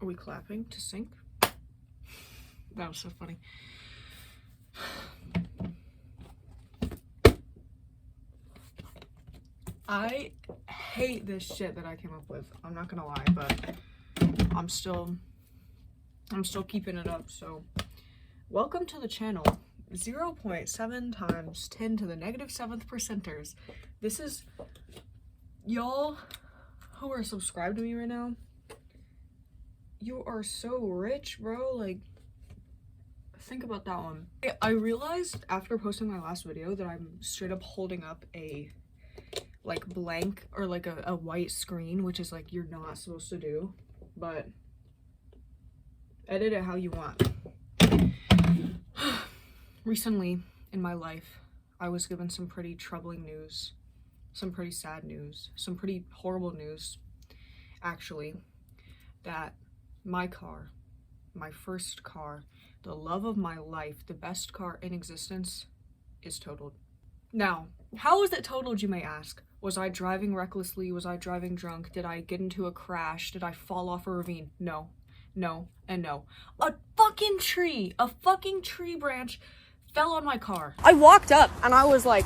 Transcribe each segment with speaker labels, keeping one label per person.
Speaker 1: Are we clapping to sync? That was so funny. I hate this shit that I came up with. I'm not gonna lie, but I'm still keeping it up. So welcome to the channel. 0.7 times 10 to the negative 7th percenters. This is y'all who are subscribed to me right now. You are so rich, bro. Like, think about that one. I realized after posting my last video that I'm straight up holding up a like blank or like a white screen, which is like you're not supposed to do, but edit it how you want. Recently in my life, I was given some pretty troubling news, some pretty sad news, some pretty horrible news, actually, that my car, my first car, the love of my life, the best car in existence, is totaled. Now, how was it totaled, you may ask? Was I driving recklessly? Was I driving drunk? Did I get into a crash? Did I fall off a ravine? No, no, and no. A fucking tree branch fell on my car. I walked up and I was like,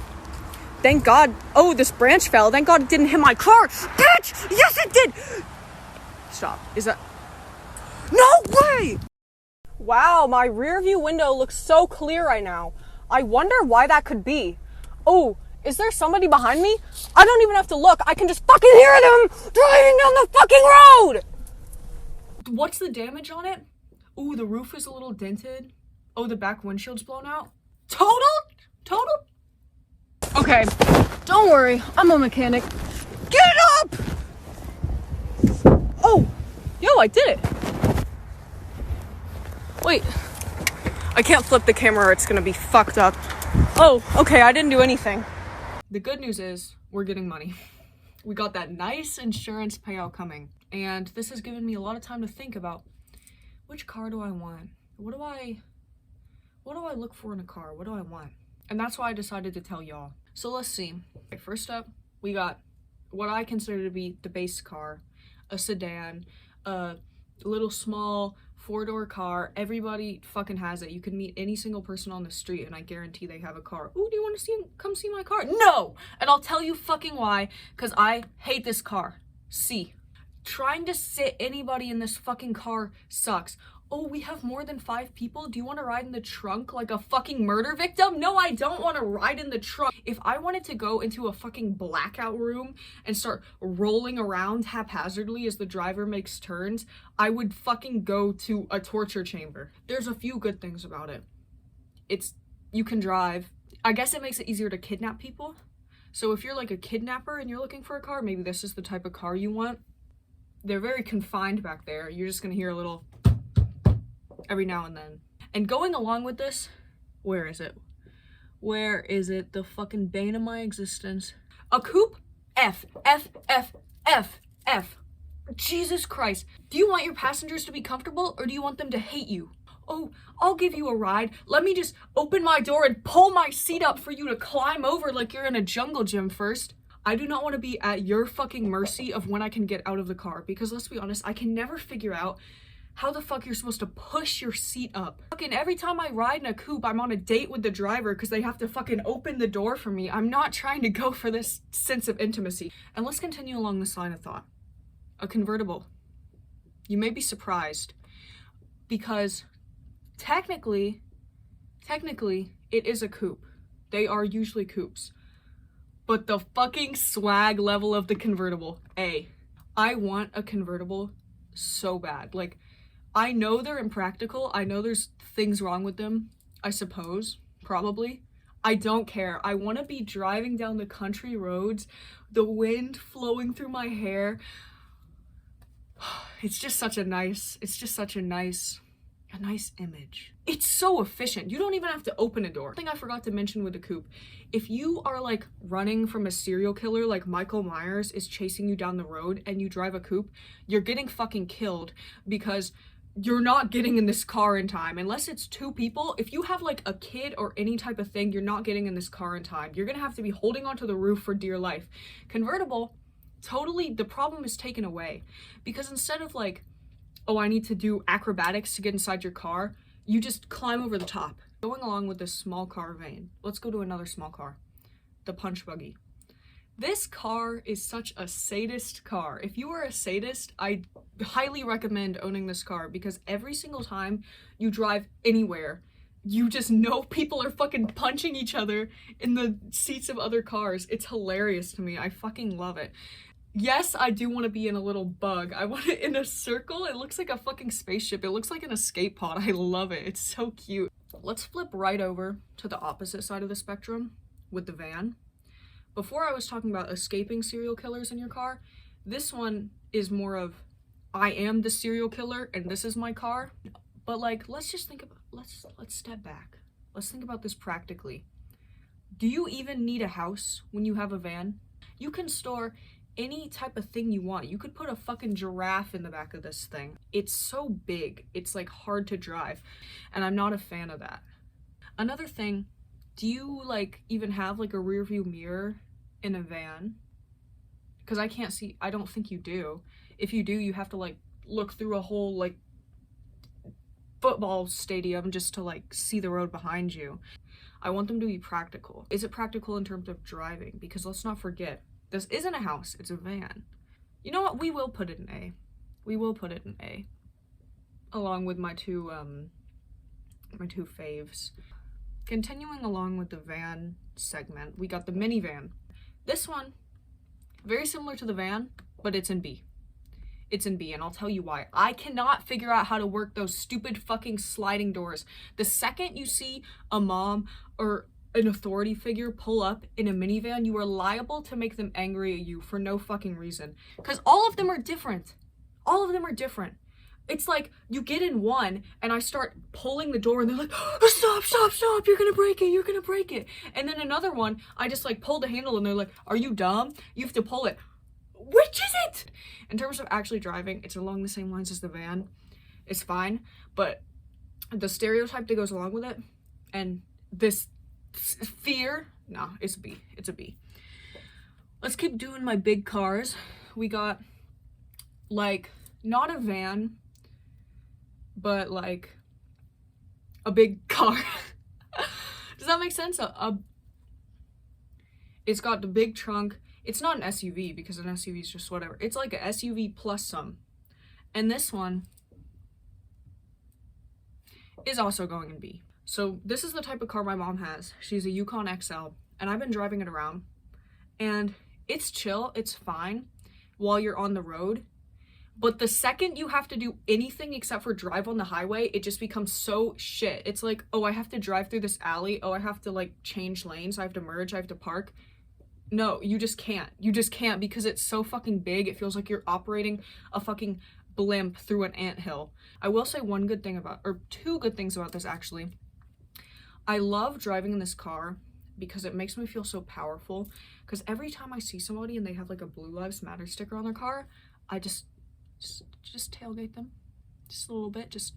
Speaker 1: thank God, oh, this branch fell. Thank God it didn't hit my car. Bitch, yes it did. Stop, is that? No way! Wow, my rear view window looks so clear right now. I wonder why that could be. Oh, is there somebody behind me? I don't even have to look. I can just fucking hear them driving down the fucking road! What's the damage on it? Ooh, the roof is a little dented. Oh, the back windshield's blown out. Total? Okay, don't worry. I'm a mechanic. Get up! Oh, yo, I did it. Wait, I can't flip the camera or it's gonna be fucked up. Oh, okay, I didn't do anything. The good news is we're getting money. We got that nice insurance payout coming. And this has given me a lot of time to think about which car do I want? What do I look for in a car? What do I want? And that's why I decided to tell y'all. So let's see. Okay, first up, we got what I consider to be the base car, a sedan, a little small 4-door car. Everybody fucking has it. You can meet any single person on the street and I guarantee they have a car. Ooh, do you want to come see my car? No! And I'll tell you fucking why, because I hate this car. See, trying to sit anybody in this fucking car sucks. Oh, we have more than 5 people? Do you want to ride in the trunk like a fucking murder victim? No, I don't want to ride in the trunk. If I wanted to go into a fucking blackout room and start rolling around haphazardly as the driver makes turns, I would fucking go to a torture chamber. There's a few good things about it. You can drive. I guess it makes it easier to kidnap people. So if you're like a kidnapper and you're looking for a car, maybe this is the type of car you want. They're very confined back there. You're just gonna hear a little every now and then. And going along with this, where is it? The fucking bane of my existence. A coupe? F. Jesus Christ. Do you want your passengers to be comfortable or do you want them to hate you? Oh, I'll give you a ride. Let me just open my door and pull my seat up for you to climb over like you're in a jungle gym first. I do not want to be at your fucking mercy of when I can get out of the car, because let's be honest, I can never figure out how the fuck you're supposed to push your seat up. Fucking every time I ride in a coupe, I'm on a date with the driver because they have to fucking open the door for me. I'm not trying to go for this sense of intimacy. And let's continue along this line of thought. A convertible. You may be surprised because technically, it is a coupe. They are usually coupes. But the fucking swag level of the convertible. I want a convertible so bad. Like, I know they're impractical. I know there's things wrong with them, I suppose, probably. I don't care. I want to be driving down the country roads, the wind flowing through my hair. It's just such a nice image. It's so efficient. You don't even have to open a door. Thing I forgot to mention with the coupe. If you are like running from a serial killer like Michael Myers is chasing you down the road and you drive a coupe, you're getting fucking killed because you're not getting in this car in time. Unless it's 2 people, if you have like a kid or any type of thing, you're not getting in this car in time. You're gonna have to be holding onto the roof for dear life. Convertible, totally, the problem is taken away because instead of like oh, I need to do acrobatics to get inside your car, you just climb over the top. Going along with this small car vein, let's go to another small car, the punch buggy. This car is such a sadist car. If you are a sadist, I highly recommend owning this car because every single time you drive anywhere, you just know people are fucking punching each other in the seats of other cars. It's hilarious to me. I fucking love it. Yes, I do want to be in a little bug. I want it in a circle. It looks like a fucking spaceship. It looks like an escape pod. I love it. It's so cute. Let's flip right over to the opposite side of the spectrum with the van. Before I was talking about escaping serial killers in your car, this one is more of, I am the serial killer and this is my car. But like, let's just think about, let's step back. Let's think about this practically. Do you even need a house when you have a van? You can store any type of thing you want. You could put a fucking giraffe in the back of this thing. It's so big, it's like hard to drive, and I'm not a fan of that. Another thing, do you like even have like a rear view mirror in a van? Because I can't see, I don't think you do. If you do, you have to like look through a whole like football stadium just to like see the road behind you. I want them to be practical. Is it practical in terms of driving? Because let's not forget, this isn't a house, it's a van. You know what? We will put it in A. We will put it in A. Along with my two faves. Continuing along with the van segment, we got the minivan. This one, very similar to the van, but it's in B. It's in B, and I'll tell you why. I cannot figure out how to work those stupid fucking sliding doors. The second you see a mom or an authority figure pull up in a minivan, you are liable to make them angry at you for no fucking reason. Because all of them are different. All of them are different. It's like, you get in one, and I start pulling the door, and they're like, oh, stop, stop, stop, you're gonna break it, you're gonna break it. And then another one, I just like pull the handle, and they're like, are you dumb? You have to pull it. Which is it? In terms of actually driving, it's along the same lines as the van. It's fine, but the stereotype that goes along with it, and this fear, nah, it's a B. It's a B. Let's keep doing my big cars. We got like not a van, but like a big car. Does that make sense? It's got the big trunk. It's not an SUV because an SUV is just whatever. It's like an SUV plus some. And this one is also going in B. So this is the type of car my mom has. She's a Yukon XL, and I've been driving it around, and it's chill, it's fine while you're on the road. But the second you have to do anything except for drive on the highway, it just becomes so shit. It's like, oh, I have to drive through this alley. Oh, I have to like change lanes. I have to merge. I have to park. No, you just can't. You just can't because it's so fucking big. It feels like you're operating a fucking blimp through an anthill. I will say one good thing about, or two good things about this actually. I love driving in this car because it makes me feel so powerful. Because every time I see somebody and they have like a Blue Lives Matter sticker on their car, I just tailgate them. Just a little bit. Just,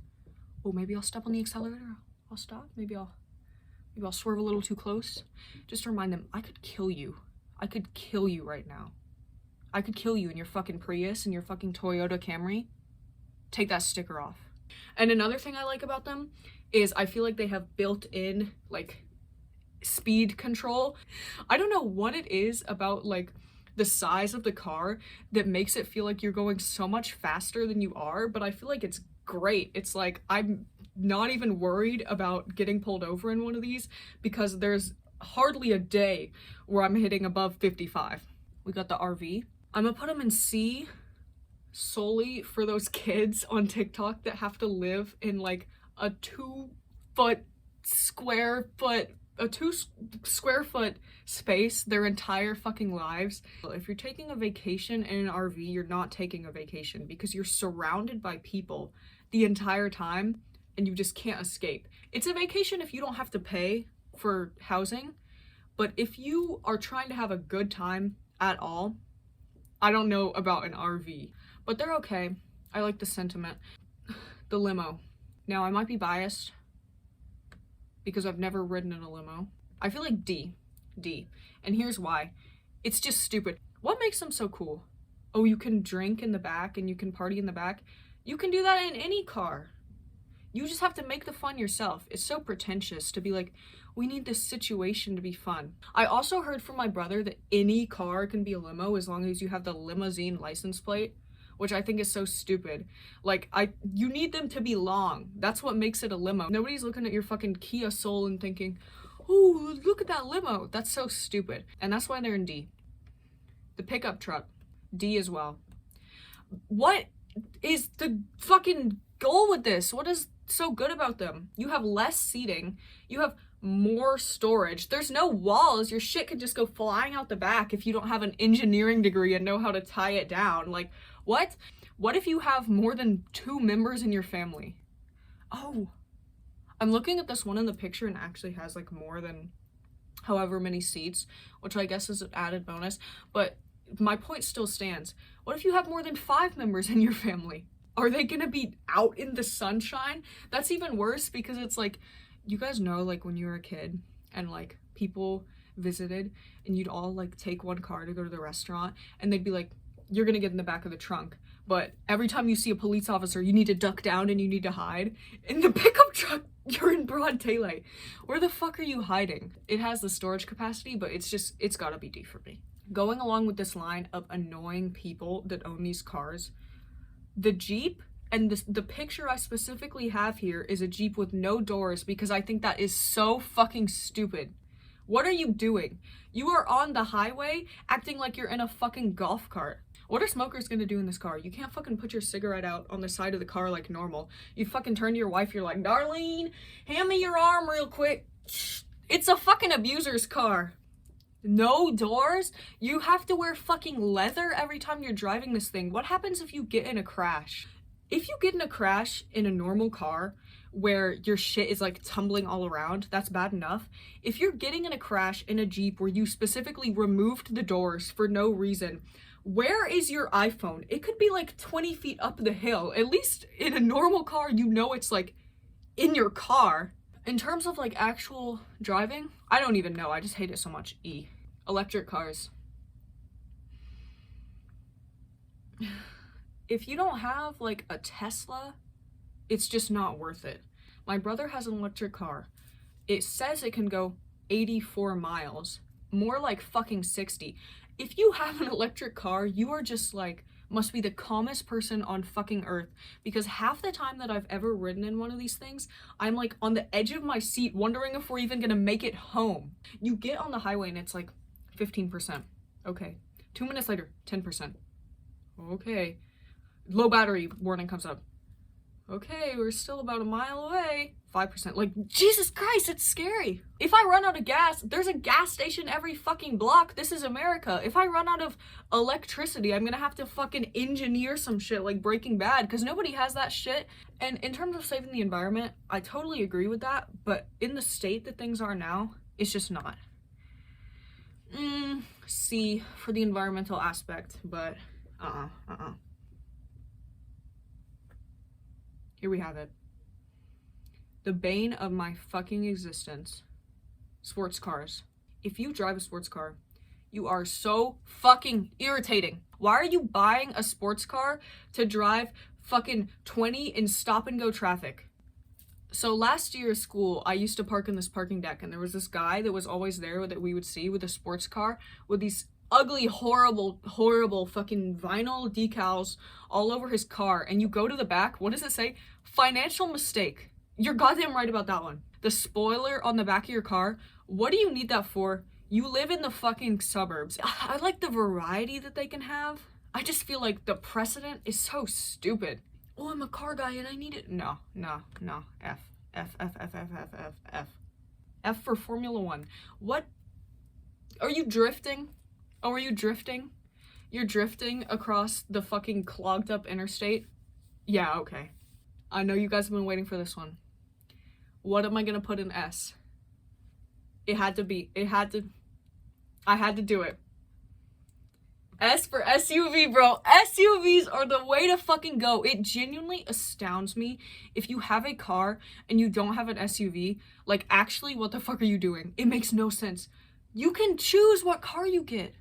Speaker 1: oh, maybe I'll step on the accelerator. I'll stop. Maybe I'll swerve a little too close. Just to remind them, I could kill you. I could kill you right now. I could kill you in your fucking Prius and your fucking Toyota Camry. Take that sticker off. And another thing I like about them is I feel like they have built-in like speed control. I don't know what it is about like the size of the car that makes it feel like you're going so much faster than you are, but I feel like it's great. It's like I'm not even worried about getting pulled over in one of these because there's hardly a day where I'm hitting above 55. We got the RV. I'm gonna put them in C solely for those kids on TikTok that have to live in like a 2 square foot space their entire fucking lives. If you're taking a vacation in an RV, you're not taking a vacation because you're surrounded by people the entire time and you just can't escape. It's a vacation if you don't have to pay for housing, but if you are trying to have a good time at all, I don't know about an RV, but they're okay. I like the sentiment. The limo. Now, I might be biased because I've never ridden in a limo. I feel like D. And here's why. It's just stupid. What makes them so cool? Oh, you can drink in the back and you can party in the back? You can do that in any car. You just have to make the fun yourself. It's so pretentious to be like, we need this situation to be fun. I also heard from my brother that any car can be a limo as long as you have the limousine license plate, which I think is so stupid. Like, you need them to be long. That's what makes it a limo. Nobody's looking at your fucking Kia Soul and thinking, oh, look at that limo. That's so stupid. And that's why they're in D. The pickup truck, D as well. What is the fucking goal with this? What is so good about them? You have less seating, you have more storage, there's no walls, your shit could just go flying out the back if you don't have an engineering degree and know how to tie it down. Like, what if you have more than 2 members in your family? Oh, I'm looking at this one in the picture and actually has like more than however many seats, which I guess is an added bonus, but my point still stands. What if you have more than 5 members in your family? Are they gonna be out in the sunshine? That's even worse, because it's like, you guys know, like when you were a kid and like people visited and you'd all like take one car to go to the restaurant and they'd be like, you're gonna get in the back of the trunk, but every time you see a police officer you need to duck down and you need to hide. In the pickup truck, you're in broad daylight. Where the fuck are you hiding? It has the storage capacity, but it's gotta be D for me. Going along with this line of annoying people that own these cars, the Jeep, and the picture I specifically have here is a Jeep with no doors, because I think that is so fucking stupid. What are you doing? You are on the highway acting like you're in a fucking golf cart. What are smokers gonna do in this car? You can't fucking put your cigarette out on the side of the car like normal. You fucking turn to your wife, you're like, Darlene, hand me your arm real quick. It's a fucking abuser's car. No doors? You have to wear fucking leather every time you're driving this thing. What happens if you get in a crash? If you get in a crash in a normal car where your shit is like tumbling all around, that's bad enough. If you're getting in a crash in a Jeep where you specifically removed the doors for no reason, where is your iPhone? It could be like 20 feet up the hill. At least in a normal car, you know it's like in your car. In terms of like actual driving, I don't even know. I just hate it so much. E. Electric cars. If you don't have like a Tesla, it's just not worth it. My brother has an electric car. It says it can go 84 miles, more like fucking 60. If you have an electric car, you are just like, must be the calmest person on fucking earth, because half the time that I've ever ridden in one of these things, I'm like on the edge of my seat wondering if we're even gonna make it home. You get on the highway and it's like 15%. Okay. 2 minutes later, 10%. Okay. Low battery warning comes up. Okay, we're still about a mile away. 5%. Like, Jesus Christ, it's scary. If I run out of gas, there's a gas station every fucking block. This is America. If I run out of electricity, I'm gonna have to fucking engineer some shit like Breaking Bad, because nobody has that shit. And in terms of saving the environment, I totally agree with that, but in the state that things are now, it's just not. C for the environmental aspect, but Here we have it. The bane of my fucking existence. Sports cars. If you drive a sports car, you are so fucking irritating. Why are you buying a sports car to drive fucking 20 in stop and go traffic? So last year at school, I used to park in this parking deck, and there was this guy that was always there that we would see with a sports car with these ugly, horrible fucking vinyl decals all over his car. And you go to the back, what does it say? Financial mistake. You're goddamn right about that one. The spoiler on the back of your car, what do you need that for? You live in the fucking suburbs. I like the variety that they can have. I just feel like the precedent is so stupid. Oh, I'm a car guy and I need it. No. F. F for Formula One. What? Are you drifting? Oh, are you drifting? You're drifting across the fucking clogged up interstate? Yeah, okay. I know you guys have been waiting for this one. What am I gonna put in S? I had to do it. S for SUV, bro. SUVs are the way to fucking go. It genuinely astounds me if you have a car and you don't have an SUV. Like, actually, what the fuck are you doing? It makes no sense. You can choose what car you get.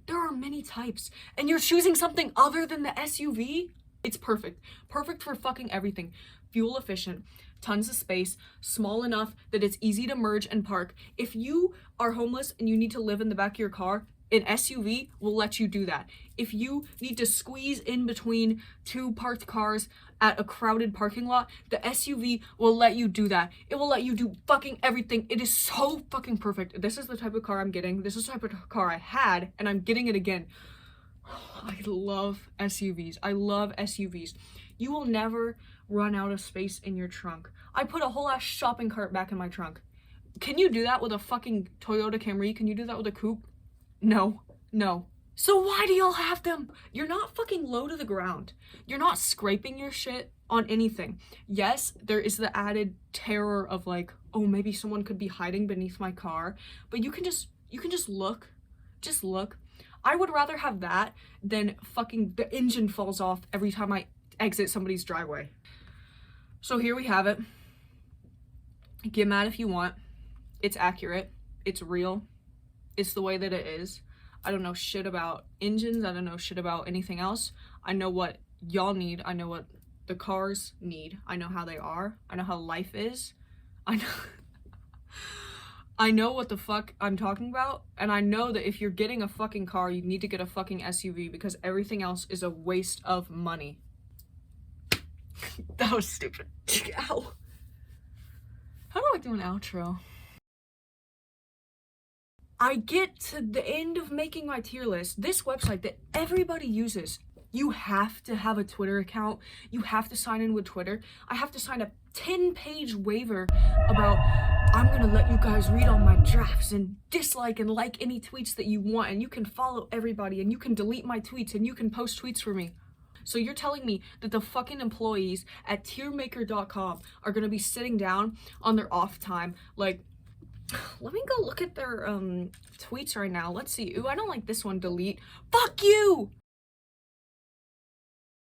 Speaker 1: There are many types, and you're choosing something other than the SUV? It's perfect. Perfect for fucking everything. Fuel efficient, tons of space, small enough that it's easy to merge and park. If you are homeless and you need to live in the back of your car, an SUV will let you do that. If you need to squeeze in between two parked cars at a crowded parking lot, the SUV will let you do that. It will let you do fucking everything. It is so fucking perfect. This is the type of car I'm getting. This is the type of car I had, and I'm getting it again. I love SUVs. I love SUVs. You will never run out of space in your trunk. I put a whole ass shopping cart back in my trunk. Can you do that with a fucking Toyota Camry? Can you do that with a coupe? No, no. So why do y'all have them? You're not fucking low to the ground. You're not scraping your shit on anything. Yes, there is the added terror of like, oh, maybe someone could be hiding beneath my car, but you can just look. Just look. I would rather have that than fucking the engine falls off every time I exit somebody's driveway. So here we have it. Get mad if you want. It's accurate. It's real. It's the way that it is. I don't know shit about engines. I don't know shit about anything else. I know what y'all need. I know what the cars need. I know how they are. I know how life is. I know what the fuck I'm talking about, and I know that if you're getting a fucking car, you need to get a fucking SUV because everything else is a waste of money. That was stupid. Ow. How do I do an outro? I get to the end of making my tier list. This website that everybody uses, you have to have a Twitter account. You have to sign in with Twitter. I have to sign a 10-page waiver about I'm gonna let you guys read all my drafts and dislike and like any tweets that you want, and you can follow everybody, and you can delete my tweets, and you can post tweets for me. So you're telling me that the fucking employees at tiermaker.com are gonna be sitting down on their off time, like, let me go look at their tweets right now. Let's see. Ooh, I don't like this one. Delete. Fuck you!